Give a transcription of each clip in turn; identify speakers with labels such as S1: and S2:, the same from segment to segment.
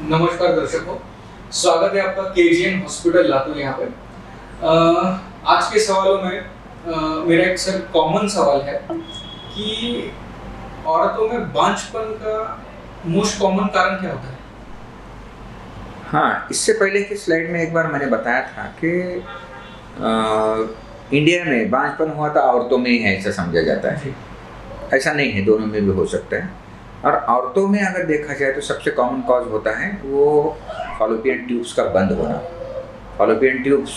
S1: नमस्कार दर्शकों, स्वागत है आपका केजीएन हॉस्पिटल लातूर यहाँ पे। आज के सवालों में मेरा एक सर कॉमन सवाल है कि औरतों में बांझपन का मोस्ट कॉमन कारण क्या होता है?
S2: हाँ, इससे पहले की स्लाइड में एक बार मैंने बताया था कि इंडिया में बांझपन हुआ था औरतों में ही है, ऐसा समझा जाता है।
S1: जी।
S2: ऐसा नहीं है, दोनों में भी हो सकता है। और औरतों में अगर देखा जाए तो सबसे कॉमन कॉज होता है वो फॉलोपियन ट्यूब्स का बंद होना। फॉलोपियन ट्यूब्स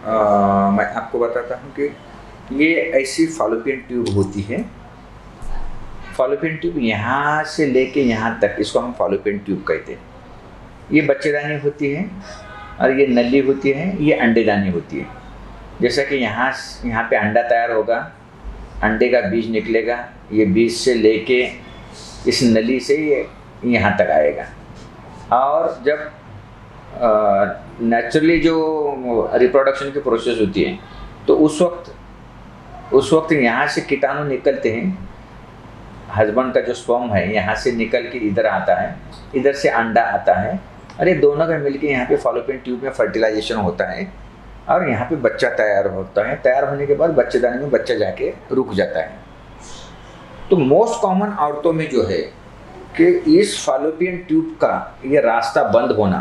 S2: मैं आपको बताता हूँ कि ये ऐसी फॉलोपियन ट्यूब होती है। फॉलोपियन ट्यूब यहाँ से लेके यहाँ तक, इसको हम फॉलोपियन ट्यूब कहते हैं। ये बच्चेदानी होती है और ये नली होती है, ये अंडेदानी होती है। जैसा कि यहाँ पे अंडा तैयार होगा, अंडे का बीज निकलेगा, ये बीज से लेके इस नली से ये यहाँ तक आएगा। और जब नेचुरली जो रिप्रोडक्शन की प्रोसेस होती है तो उस वक्त यहाँ से कीटाणु निकलते हैं। हस्बैंड का जो स्पर्म है यहाँ से निकल के इधर आता है, इधर से अंडा आता है और ये दोनों का मिलके यहाँ पे फॉलोपियन ट्यूब में फर्टिलाइजेशन होता है और यहाँ पे बच्चा तैयार होता है। तैयार होने के बाद बच्चेदानी में बच्चा जाके रुक जाता है। तो मोस्ट कॉमन औरतों में जो है कि इस फॉलोपियन ट्यूब का ये रास्ता बंद होना,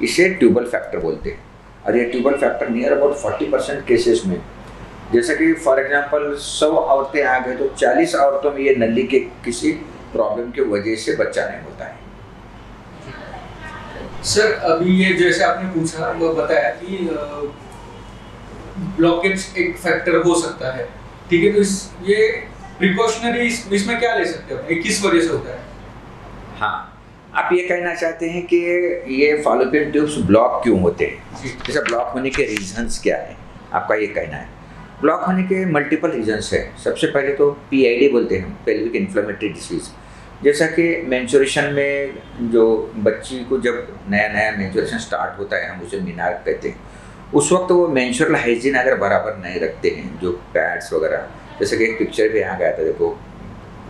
S2: इसे ट्यूबल फैक्टर बोलते हैं। और ये tubal factor near about 40% cases में, जैसे कि फॉर एग्जांपल 100 औरतें आ गए तो 40 औरतों में ये नली के किसी प्रॉब्लम की वजह से बच्चा नहीं होता है।
S1: सर अभी ये जैसे आपने पूछा वो बताया कि ब्लॉकेज एक फैक्टर हो सकता है, ठीक है। तो ये प्रिकॉशनरी इसमें क्या ले सकते हो, ये किस वजह से होता है?
S2: हाँ, आप ये कहना चाहते हैं कि ये फॉलोपियन ट्यूब्स ब्लॉक क्यों होते हैं, जैसे ब्लॉक होने के रीजंस क्या है, आपका ये कहना है। ब्लॉक होने के मल्टीपल रीजंस है। सबसे पहले तो PID बोलते हैं, पेल्विक इन्फ्लेमेटरी डिसीज। जैसा कि मेंस्ट्रुएशन में जो बच्ची को जब नया नया मेंस्ट्रुएशन स्टार्ट होता है, हम उसे मीनार्क कहते हैं, उस वक्त वो मेंस्ट्रुअल हाइजीन अगर बराबर नहीं रखते हैं, जो पैड्स वगैरह, जैसे कि एक पिक्चर भी यहाँ गया था, देखो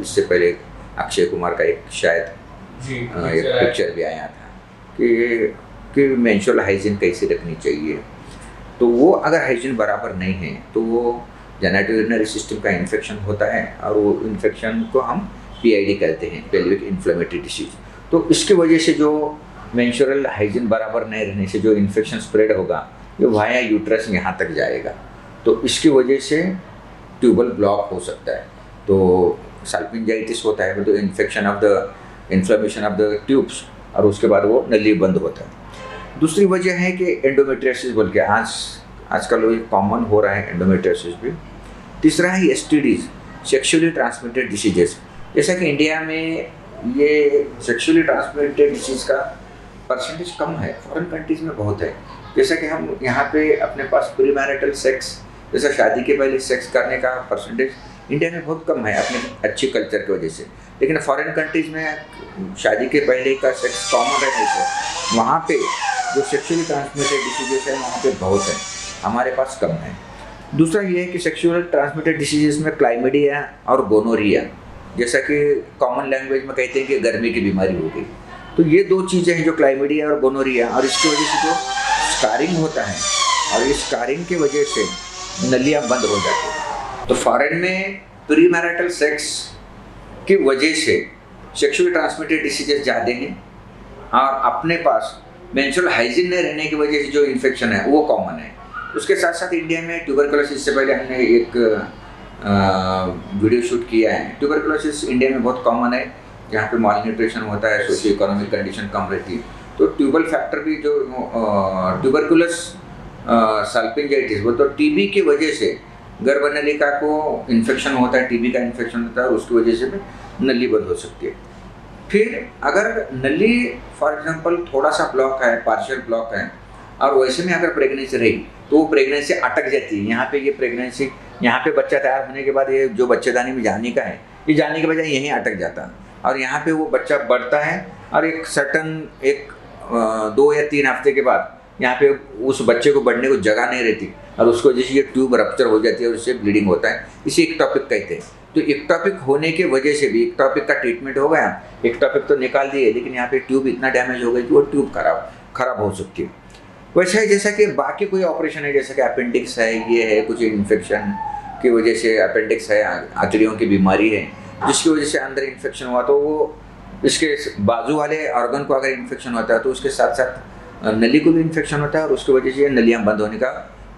S2: इससे पहले अक्षय कुमार का एक शायद एक पिक्चर भी आया था कि मेंस्ट्रुअल हाइजीन कैसे रखनी चाहिए। तो वो अगर हाइजीन बराबर नहीं है तो वो जेनिटल यूरिनरी सिस्टम का इन्फेक्शन होता है और वो इन्फेक्शन को हम PID कहते हैं, पेल्विक इन्फ्लेमेटरी डिसीज। तो इसकी वजह से जो मेंस्ट्रुअल हाइजीन बराबर नहीं रहने से जो इन्फेक्शन स्प्रेड होगा, ये वाया यूट्रस यहाँ तक जाएगा। तो इसकी वजह से ट्यूबल ब्लॉक हो सकता है। तो साल्पिंजाइटिस होता है तो infection of the inflammation of the tubes, और उसके बाद वो नली बंद होता है। दूसरी वजह है कि एंडोमेट्रियोसिस बोल के आजकल वो कॉमन हो रहा है, एंडोमेट्रियोसिस भी। तीसरा है STDs, सेक्सुअली ट्रांसमिटेड डिसीजेस। जैसा कि इंडिया में ये सेक्सुअली ट्रांसमिटेड डिसीज का परसेंटेज कम है, फॉरेन कंट्रीज में बहुत है। जैसा कि हम यहाँ पे अपने पास प्री मैरिटल सेक्स, जैसा शादी के पहले सेक्स करने का परसेंटेज इंडिया में बहुत कम है अपने अच्छी कल्चर की वजह से। लेकिन फॉरेन कंट्रीज में शादी के पहले का सेक्स कॉमन रहने से वहाँ पे जो सेक्सुअली ट्रांसमिटेड डिसीजेस है वहाँ पे बहुत है, हमारे पास कम है। दूसरा ये है कि सेक्सुअल ट्रांसमिटेड डिसीजेस में क्लाइमिडिया और गोनोरिया, जैसा कि कॉमन लैंग्वेज में कहते हैं कि गर्मी की बीमारी हो गई। तो ये दो चीज़ें हैं जो क्लाइमिडिया और गोनोरिया, और इसकी वजह से जो स्कारिंग होता है और इस स्कारिंग की वजह से नलियाँ बंद हो जाती हैं। तो फॉरेन में प्री मैरिटल सेक्स की वजह से सेक्सुअली ट्रांसमिटेड डिसीजेस ज़्यादा हैं और अपने पास मेंस्ट्रुअल हाइजीन नहीं रहने की वजह से जो इन्फेक्शन है वो कॉमन है। उसके साथ साथ इंडिया में ट्यूबरकुलोसिस से पहले हमने एक वीडियो शूट किया है। ट्यूबरकुलोसिस इंडिया में बहुत कॉमन है, जहाँ पे माल न्यूट्रिशन होता है, सोशियो इकोनॉमिक कंडीशन कम रहती है। तो ट्यूबल फैक्टर भी जो ट्यूबरकुलस साल्पिंजाइटिस वो तो TB की वजह से गर्भनलिका को इन्फेक्शन होता है, TB का इन्फेक्शन होता है, उसकी वजह से भी नली बंद हो सकती है। फिर अगर नली फॉर एग्जांपल थोड़ा सा ब्लॉक है, पार्शियल ब्लॉक है, और वैसे में अगर प्रेगनेंसी रही तो वो प्रेगनेंसी अटक जाती है। यहाँ पे ये प्रेगनेंसी, यहाँ पे बच्चा तैयार होने के बाद ये जो बच्चेदानी में जाने का है, ये जाने के बजाय यहीं अटक जाता है और यहाँ पे वो बच्चा बढ़ता है और एक सर्टन 2 या 3 हफ्ते के बाद यहाँ पे उस बच्चे को बढ़ने को जगह नहीं रहती और उसको वजह से ये ट्यूब रप्चर हो जाती है और उससे ब्लीडिंग होता है। इसे एक टॉपिक कहते हैं। तो एक्टॉपिक होने के वजह से भी एक्टॉपिक का ट्रीटमेंट हो गया, एक्टॉपिक तो निकाल दिए, लेकिन यहाँ पे ट्यूब इतना डैमेज हो गई कि वो ट्यूब खराब हो सकती है। वैसे ही जैसा कि बाकी कोई ऑपरेशन है, जैसे कि अपेंडिक्स है, ये है कुछ इन्फेक्शन की वजह से, अपेंडिक्स है, आंतड़ियों की बीमारी है जिसकी वजह से अंदर इन्फेक्शन हुआ, तो वो इसके बाजू वाले ऑर्गन को अगर इन्फेक्शन होता है तो उसके साथ साथ नली को भी इन्फेक्शन होता है और उसकी वजह से ये नलियाँ बंद होने का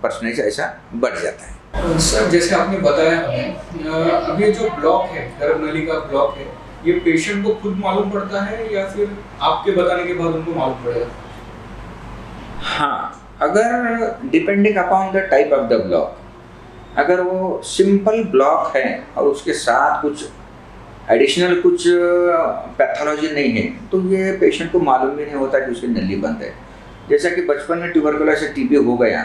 S2: परसेंटेज ऐसा बढ़ जाता है।
S1: सर जैसे आपने बताया हमें, अब ये जो ब्लॉक है, गर्भ नली का ब्लॉक है, ये पेशेंट को खुद मालूम पड़ता है या फिर आपके बताने के बाद उनको मालूम पड़ेगा?
S2: हाँ, अगर depending upon the type of the block, अगर वो सिंपल ब्लॉक है और उसके साथ कुछ एडिशनल कुछ पैथोलॉजी नहीं है तो ये पेशेंट को मालूम भी नहीं होता कि उसकी नली बंद है। जैसा कि बचपन में ट्यूबरकुलोसिस से टीबी हो गया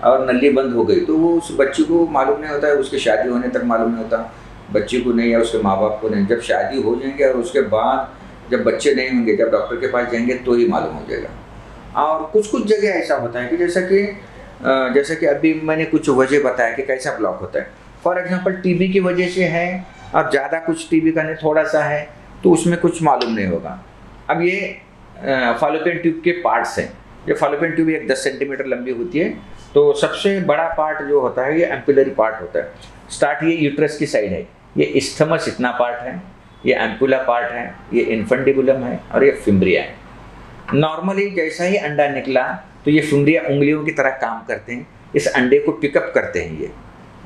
S2: और नली बंद हो गई तो वो उस बच्चे को मालूम नहीं होता है, उसकी शादी होने तक मालूम नहीं होता, बच्चे को नहीं या उसके माँ बाप को नहीं। जब शादी हो जाएंगे और उसके बाद जब बच्चे नहीं होंगे, जब डॉक्टर के पास जाएंगे तो ही मालूम हो जाएगा। और कुछ जगह ऐसा होता है कि जैसा कि अभी मैंने कुछ वजह बताया कि कैसा ब्लॉक होता है। फॉर एग्जांपल टीबी की वजह से है और ज़्यादा कुछ टीबी का नहीं, थोड़ा सा है तो उसमें कुछ मालूम नहीं होगा। अब ये फॉलोपियन ट्यूब के पार्ट्स हैं। ये फॉलोपियन ट्यूब एक 10 सेंटीमीटर लंबी होती है, तो सबसे बड़ा पार्ट जो होता है ये एम्पुलरी पार्ट होता है। स्टार्ट ये यूट्रस की साइड है, ये इस्थमस इतना पार्ट है, ये एम्पुला पार्ट है, ये इन्फेंडिबुलम है और ये फिम्ब्रिया है। नॉर्मली जैसा ही अंडा निकला तो ये फिम्ब्रिया उंगलियों की तरह काम करते हैं, इस अंडे को पिकअप करते हैं। ये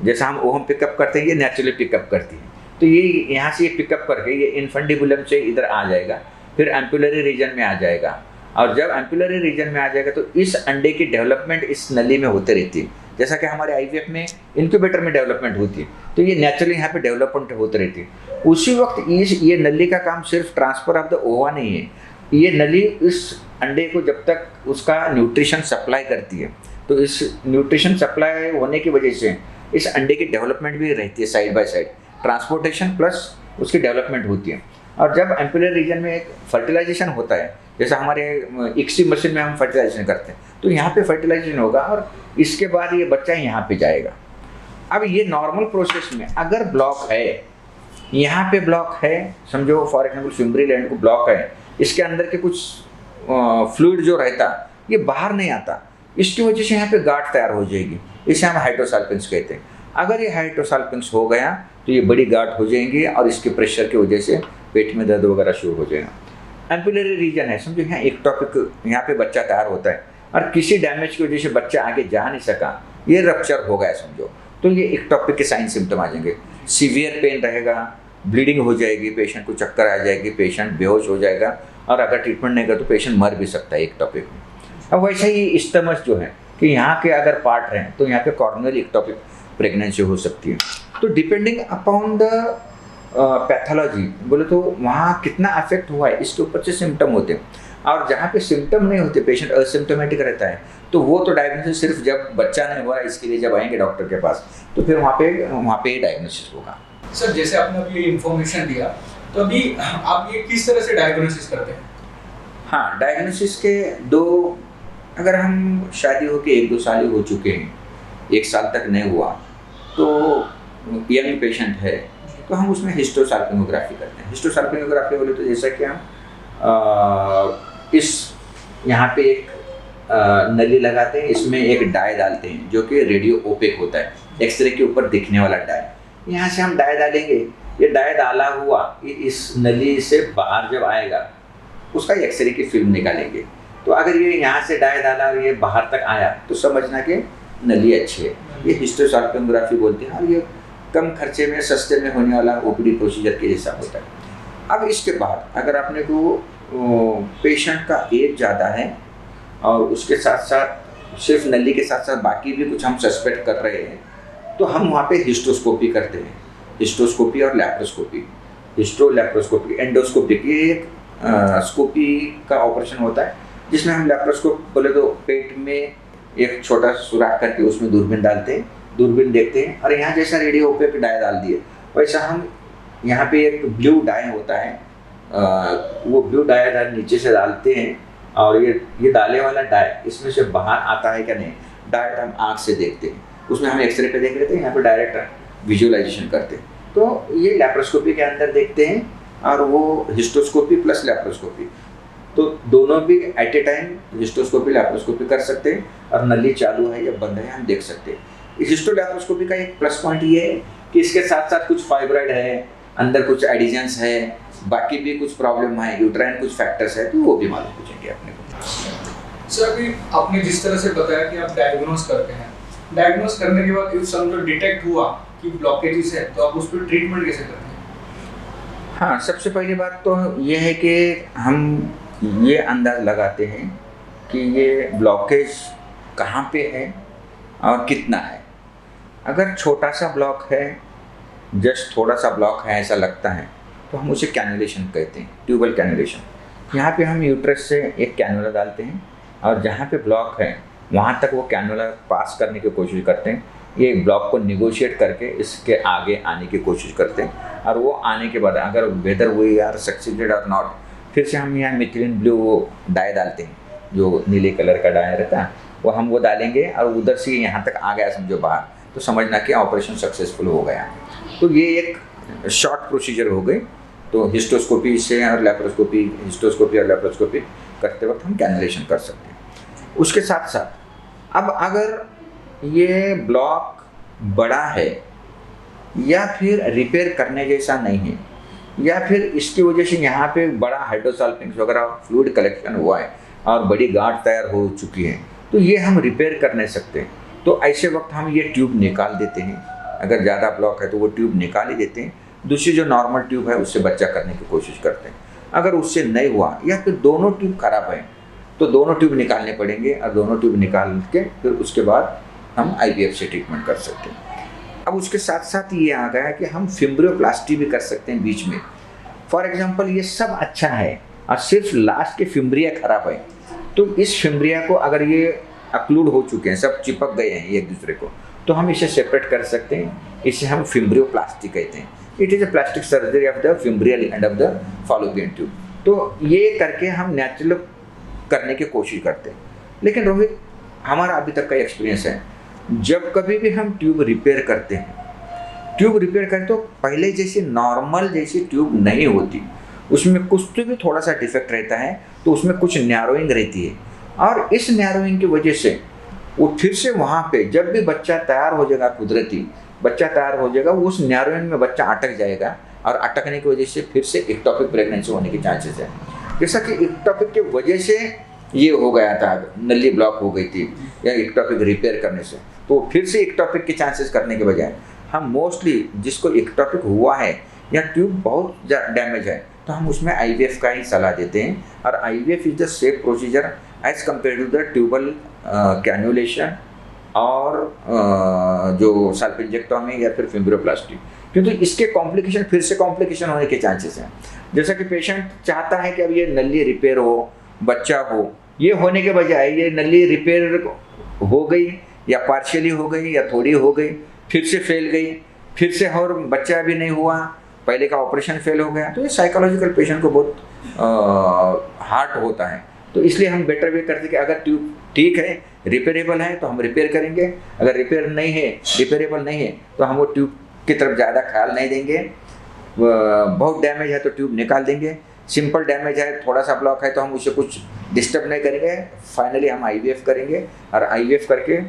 S2: जैसा हम ओहम पिकअप करते हैं, ये नेचुरली पिकअप करती है। तो ये यहाँ से ये पिकअप करके ये इन्फेंडिबुलम से इधर आ जाएगा, फिर एम्पुलरी रीजन में आ जाएगा, और जब एम्पुलरी रीजन में आ जाएगा तो इस अंडे की डेवलपमेंट इस नली में होते रहती है। जैसा कि हमारे आईवीएफ में इनक्यूबेटर में डेवलपमेंट होती है, तो ये नेचुरली यहाँ पे डेवलपमेंट होती रहती है। उसी वक्त ये नली का काम सिर्फ ट्रांसफर ऑफ द ओवा नहीं है, ये नली इस अंडे को जब तक उसका न्यूट्रिशन सप्लाई करती है, तो इस न्यूट्रिशन सप्लाई होने की वजह से इस अंडे की डेवलपमेंट भी रहती है, side by side transportation plus उसकी डेवलपमेंट होती है। और जब एम्पुलर रीजन में एक फर्टिलाइजेशन होता है, जैसा हमारे इक्सी मशीन में हम फर्टिलाइजेशन करते हैं, तो यहाँ पे फर्टिलाइजेशन होगा और इसके बाद ये बच्चा यहाँ पे जाएगा। अब ये नॉर्मल प्रोसेस में अगर ब्लॉक है, यहाँ पे ब्लॉक है, समझो फॉर एग्जाम्पल फिम्ब्री लैंड को ब्लॉक है, इसके अंदर के कुछ फ्लूइड जो रहता ये बाहर नहीं आता, इसकी वजह से यहाँ पे गांठ तैयार हो जाएगी, इसे हम हाइड्रोसाल्पिंग्स कहते हैं। अगर ये हाइड्रोसाल्पिंग्स हो गया तो ये बड़ी गांठ हो जाएंगी और इसके प्रेशर की वजह से पेट में दर्द वगैरह शुरू हो जाएगा। एम्पुलरी रीजन है, समझो यहाँ एक टॉपिक, यहाँ पे बच्चा तैयार होता है और किसी डैमेज की वजह से बच्चा आगे जा नहीं सका, ये रप्चर हो गया समझो, तो ये एक टॉपिक के साइन सिम्टम आ जाएंगे। सीवियर पेन रहेगा, ब्लीडिंग हो जाएगी, पेशेंट को चक्कर आ जाएगी, पेशेंट बेहोश हो जाएगा और अगर ट्रीटमेंट नहीं कर तो पेशेंट मर भी सकता है एक टॉपिक में। अब वैसे ही इस्टमस जो है कि यहाँ के अगर पार्ट हैं तो यहाँ पे कॉर्नरी इक्टोपिक प्रेगनेंसी हो सकती है। तो डिपेंडिंग अपॉन द पैथोलॉजी बोले तो वहाँ कितना अफेक्ट हुआ है इसके ऊपर से सिम्टम होते हैं, और जहाँ पे सिम्टम नहीं होते, पेशेंट असिम्टोमेटिक रहता है, तो वो तो डायग्नोसिस सिर्फ जब बच्चा नहीं हुआ इसके लिए जब आएंगे डॉक्टर के पास तो फिर वहाँ पे डायग्नोसिस होगा।
S1: सर जैसे आपने अभी ये इन्फॉर्मेशन दिया, तो अभी आप ये किस तरह से डायग्नोसिस करते हैं?
S2: हाँ, डायग्नोसिस के दो, अगर हम शादी होकर 1-2 साल हो चुके हैं, 1 साल तक नहीं हुआ, तो यंग पेशेंट है तो हम उसमें हिस्टोसाल्पिंगोग्राफी करते हैं। हिस्टोसाल्पिंगोग्राफी बोले तो जैसा कि हम इस यहाँ पे एक नली लगाते हैं, इसमें एक डाई डालते हैं जो कि रेडियो ओपेक होता है, एक्सरे के ऊपर दिखने वाला डाई। यहाँ से हम डाई डालेंगे, ये डाई डाला हुआ इस नली से बाहर जब आएगा उसका एक्सरे की फिल्म निकालेंगे। तो अगर ये यहाँ से डाई डाला और ये बाहर तक आया तो समझना कि नली अच्छी है, ये हिस्टोसाल्पिंगोग्राफी बोलते हैं। और ये कम खर्चे में सस्ते में होने वाला ओपीडी प्रोसीजर के हिसाब होता है। अब इसके बाद अगर आपने को पेशेंट का एज ज़्यादा है और उसके साथ साथ सिर्फ नली के साथ साथ बाकी भी कुछ हम सस्पेक्ट कर रहे हैं, तो हम वहाँ पे हिस्टोस्कोपी करते हैं। हिस्टोस्कोपी और लैप्रोस्कोपी, लैप्रोस्कोपी, एंडोस्कोपी, ये एक स्कोपी का ऑपरेशन होता है जिसमें हम लैप्रोस्कोप बोले तो पेट में एक छोटा सुराख करके उसमें दूरबीन डालते हैं, दूरबीन देखते हैं, और यहाँ जैसा रेडियो ओपेक डाई डाल दिए वैसा हम यहाँ पे एक ब्लू डाई होता है, वो ब्लू डाई नीचे से डालते हैं, और ये डाले वाला डाई इसमें से बाहर आता है क्या नहीं, डायरेक्ट हम आँख से देखते हैं। उसमें हम एक्सरे पे देख लेते हैं, यहाँ पे डायरेक्ट विजुअलाइजेशन करते हैं। तो ये लैप्रोस्कोपी के अंदर देखते हैं, और वो हिस्टोस्कोपी प्लस लैप्रोस्कोपी, तो दोनों भी एट ए टाइम हिस्टोस्कोपी लैप्रोस्कोपी कर सकते हैं, और नली चालू है या बंद है हम देख सकते हैं। हिस्टो लैप्रोस्कोपी का एक प्लस पॉइंट ये है कि इसके साथ साथ कुछ फाइब्रॉइड है, अंदर कुछ एडिशंस है, बाकी भी कुछ प्रॉब्लम है, यूट्राइन कुछ फैक्टर्स है, तो वो भी मालूम हो जाएंगे अपने को।
S1: सर अभी आपने जिस तरह से बताया कि आप डायग्नोस करते हैं, डायग्नोस करने के बाद इफ समझो डिटेक्ट हुआ कि ब्लॉकेजेस है, तो आप उस पर ट्रीटमेंट कैसे करते हैं?
S2: हाँ, सबसे पहली बात तो ये है कि हम ये अंदाज़ लगाते हैं कि ये ब्लॉकेज कहाँ पे है और कितना है। अगर छोटा सा ब्लॉक है, जस्ट थोड़ा सा ब्लॉक है ऐसा लगता है, तो हम उसे कैनुलेशन कहते हैं, ट्यूबल कैनुलेशन। यहाँ पे हम यूट्रस से एक कैनुला डालते हैं, और जहाँ पे ब्लॉक है वहाँ तक वो कैनुला पास करने की कोशिश करते हैं। ये ब्लॉक को निगोशिएट करके इसके आगे आने की कोशिश करते हैं, और वो आने के बाद अगर वेदर वी आर सक्सीडेड और नॉट, फिर से हम यहाँ मिथिलीन ब्लू डाई डालते हैं, जो नीले कलर का डाई रहता है, वो डालेंगे, और उधर से यहाँ तक आ गया समझो बाहर, तो समझना कि ऑपरेशन सक्सेसफुल हो गया। तो ये एक शॉर्ट प्रोसीजर हो गई। तो हिस्टोस्कोपी से और लैप्रोस्कोपी, हिस्टोस्कोपी और लैप्रोस्कोपी करते वक्त हम कैनुलेशन कर सकते हैं। उसके साथ साथ अब अगर ये ब्लॉक बड़ा है, या फिर रिपेयर करने जैसा नहीं है, या फिर इसकी वजह से यहाँ पे बड़ा हाइड्रोसल्फिंग्स वगैरह फ्लूइड कलेक्शन हुआ है और बड़ी गांठ तैयार हो चुकी है, तो ये हम रिपेयर कर नहीं सकते। तो ऐसे वक्त हम ये ट्यूब निकाल देते हैं। अगर ज़्यादा ब्लॉक है तो वो ट्यूब निकाल ही देते हैं, दूसरी जो नॉर्मल ट्यूब है उससे बच्चा करने की कोशिश करते हैं। अगर उससे नहीं हुआ या फिर दोनों ट्यूब खराब है, तो दोनों ट्यूब निकालने पड़ेंगे, और दोनों ट्यूब निकाल के फिर उसके बाद हम IVF से ट्रीटमेंट कर सकते हैं। अब उसके साथ साथ ये आ गया है कि हम फिम्ब्रियोप्लास्टी भी कर सकते हैं बीच में। फॉर एग्जांपल ये सब अच्छा है और सिर्फ लास्ट के फिम्ब्रिया खराब है, तो इस फिम्ब्रिया को अगर ये अक्लूड हो चुके हैं, सब चिपक गए हैं एक दूसरे को, तो हम इसे सेपरेट कर सकते हैं। इसे हम फिम्ब्रियोप्लास्टी कहते हैं। It is a plastic surgery of the fimbrial end of the fallopian tube. तो ये करके हम नेचुरल करने की कोशिश करते हैं। लेकिन रोहित, हमारा अभी तक का एक्सपीरियंस है, जब कभी भी हम ट्यूब रिपेयर करते हैं, तो पहले जैसी नॉर्मल जैसी ट्यूब नहीं होती, उसमें कुछ तो भी थोड़ा सा डिफेक्ट रहता है, तो उसमें कुछ नैरोइंग रहती है, और इस नैरोइंग की वजह से वो फिर से वहाँ पे जब भी बच्चा तैयार हो जाएगा, कुदरती बच्चा तैयार हो जाएगा, उस नैरोइंग में बच्चा अटक जाएगा, और अटकने की वजह से फिर से इक्टोपिक प्रेगनेंसी होने के चांसेस है। जैसा कि इक्टोपिक की वजह से ये हो गया था, नली ब्लॉक हो गई थी, या इक्टोपिक रिपेयर करने से, तो फिर से इक्टोपिक के चांसेस करने के बजाय हम मोस्टली जिसको इक्टोपिक हुआ है या ट्यूब बहुत डैमेज है, तो हम उसमें IVF का ही सलाह देते हैं। और IVF is the safe procedure as compared to the tubal cannulation और जो सल्फिंजेक्टोमी या फिर फिम्ब्रियोप्लास्टी, क्योंकि इसके कॉम्प्लिकेशन फिर से कॉम्प्लिकेशन होने के चांसेस हैं। जैसा कि पेशेंट चाहता है कि अब ये नली रिपेयर हो, बच्चा हो, ये होने के बजाय ये नली रिपेयर हो गई या पार्शियली हो गई या थोड़ी हो गई, फिर से फैल गई, फिर से और बच्चा भी नहीं हुआ, पहले का ऑपरेशन फेल हो गया, तो ये साइकोलॉजिकल पेशेंट को बहुत हार्ड होता है। तो इसलिए हम बेटर वे करते कि अगर ट्यूब ठीक है, रिपेयरेबल है, तो हम रिपेयर करेंगे। अगर रिपेयरेबल नहीं है, तो हम वो ट्यूब की तरफ ज़्यादा ख्याल नहीं देंगे। बहुत डैमेज है तो ट्यूब निकाल देंगे, सिंपल डैमेज है, थोड़ा सा ब्लॉक है, तो हम उसे कुछ डिस्टर्ब नहीं करेंगे। फाइनली हम IVF करेंगे, और IVF करके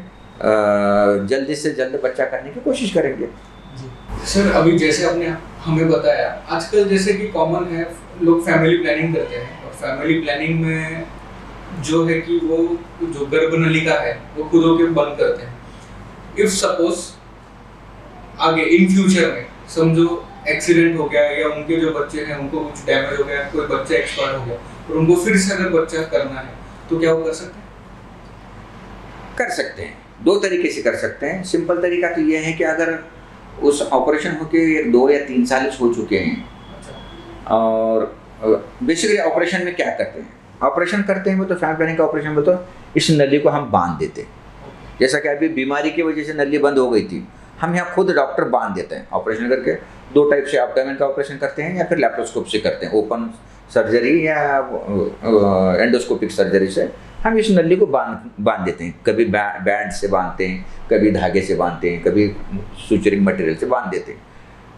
S2: जल्दी से जल्द बच्चा करने की कोशिश करेंगे।
S1: सर अभी जैसे आपने हमें बताया, आजकल जैसे कि कॉमन है, लोग फैमिली प्लानिंग करते हैं, और फैमिली प्लानिंग में जो है कि वो जो गर्भ नलिका है वो खुद होके बंद करते हैं। इफ सपोज आगे इन फ्यूचर में समझो एक्सीडेंट हो गया, या उनके जो बच्चे हैं उनको कुछ डैमेज हो गया, कोई बच्चा एक्सपायर हो गया, और उनको फिर से अगर बच्चा करना है, तो क्या वो कर सकते हैं?
S2: कर सकते हैं, दो तरीके से कर सकते हैं। सिंपल तरीका तो ये है कि अगर उस ऑपरेशन होके 2 या 3 साल हो चुके हैं, और बेसिकली ऑपरेशन में क्या करते हैं, ऑपरेशन करते हैं वो तो फैमिली प्लानिंग का ऑपरेशन में तो इस नली को हम बांध देते हैं। जैसा कि अभी बीमारी की वजह से नली बंद हो गई थी, हम यहाँ खुद डॉक्टर बांध देते हैं ऑपरेशन करके। 2 टाइप से एब्डोमेन का ऑपरेशन करते हैं, या फिर लैप्रोस्कोप से करते हैं, ओपन सर्जरी या एंडोस्कोपिक सर्जरी से हम इस नली को बांध देते हैं। कभी बैंड से बांधते हैं, कभी धागे से बांधते हैं, कभी सुचरिंग मटेरियल से बांध देते हैं।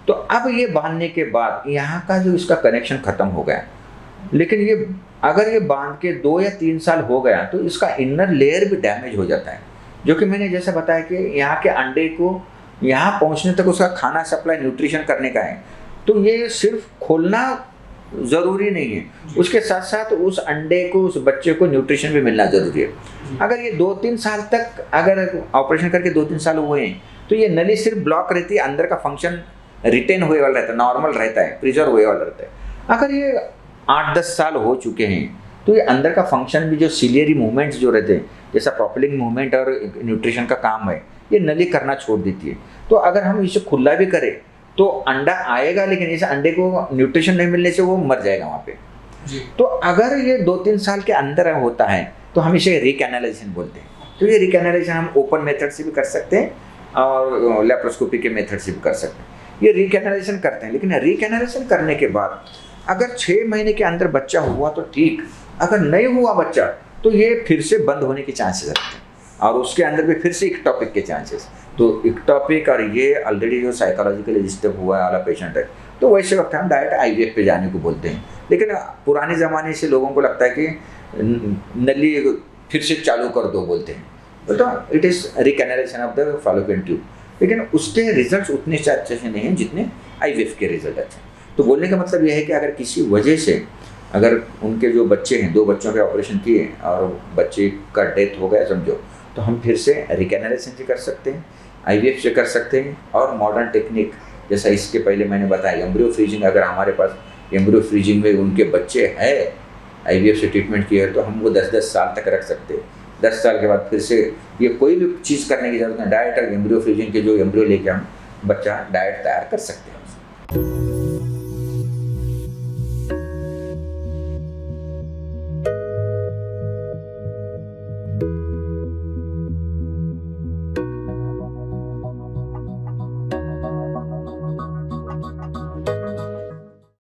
S2: तो अब ये बांधने के बाद यहाँ का जो इसका कनेक्शन खत्म हो गया, लेकिन ये अगर ये बांध के 2 या 3 साल हो गया तो इसका इनर लेयर भी डैमेज हो जाता है, जो कि मैंने जैसे बताया कि यहाँ के अंडे को यहाँ पहुँचने तक उसका खाना सप्लाई न्यूट्रिशन करने का है। तो ये सिर्फ खोलना ज़रूरी नहीं है, उसके साथ साथ उस अंडे को, उस बच्चे को न्यूट्रिशन भी मिलना ज़रूरी है। अगर ये 2-3 साल तक, अगर ऑपरेशन करके 2-3 साल हुए हैं तो ये नली सिर्फ ब्लॉक रहती है, अंदर का फंक्शन रिटेन हुए वाला रहता है, नॉर्मल रहता है, प्रिजर्व हुए वाला रहता है। अगर ये 8-10 साल हो चुके हैं तो ये अंदर का फंक्शन भी, जो सिलियरी मूवमेंट्स जो रहते हैं, जैसा प्रॉपलिंग मूवमेंट और न्यूट्रिशन का काम है, ये नली करना छोड़ देती है। तो अगर हम इसे खुला भी करें तो अंडा आएगा, लेकिन इस अंडे को न्यूट्रिशन नहीं मिलने से वो मर जाएगा वहाँ पे। तो अगर ये 2-3 साल के अंदर होता है तो हम इसे रिकैनालाइजेशन बोलते हैं। तो ये रिकैनालाइजेशन हम ओपन मेथड से भी कर सकते हैं और लेप्रोस्कोपी के मेथड से भी कर सकते हैं। ये रिकैनालाइजेशन करते हैं, लेकिन रिकैनालाइजेशन करने के बाद अगर 6 महीने के अंदर बच्चा हुआ तो ठीक, अगर नहीं हुआ बच्चा तो ये फिर से बंद होने के चांसेस रहते हैं और उसके अंदर भी फिर से इक्टोपिक के चांसेस। तो इक्टोपिक और ये ऑलरेडी जो साइकोलॉजिकली डिस्टर्ब हुआ वाला पेशेंट है, तो वैसे वक्त हम डायरेक्ट IVF पे जाने को बोलते हैं। लेकिन पुराने ज़माने से लोगों को लगता है कि नली फिर से चालू कर दो बोलते हैं, तो it is recanalisation of the fallopian tube. लेकिन उसके रिजल्ट्स उतने अच्छे से नहीं हैं जितने IVF के रिजल्ट अच्छे हैं। तो बोलने का मतलब यह है कि अगर किसी वजह से, अगर उनके जो बच्चे हैं, 2 बच्चों के ऑपरेशन किए और बच्चे का डेथ हो गया समझो, तो हम फिर से रिकैनालाइजेशन से कर सकते हैं, IVF से कर सकते हैं, और मॉडर्न टेक्निक जैसा इसके पहले मैंने बताया, एम्ब्रियो फ्रीजिंग, अगर हमारे पास एम्ब्रियो फ्रीजिंग में उनके बच्चे हैं, IVF से ट्रीटमेंट किया है, तो हम वो 10-10 साल तक रख सकते हैं। 10 साल के बाद फिर से ये कोई भी चीज़ करने की जरूरत नहीं, डायरेक्ट एम्ब्रियो फ्रीजिंग के जो एम्ब्रियो लेके हम बच्चा डायरेक्ट तैयार कर सकते हैं।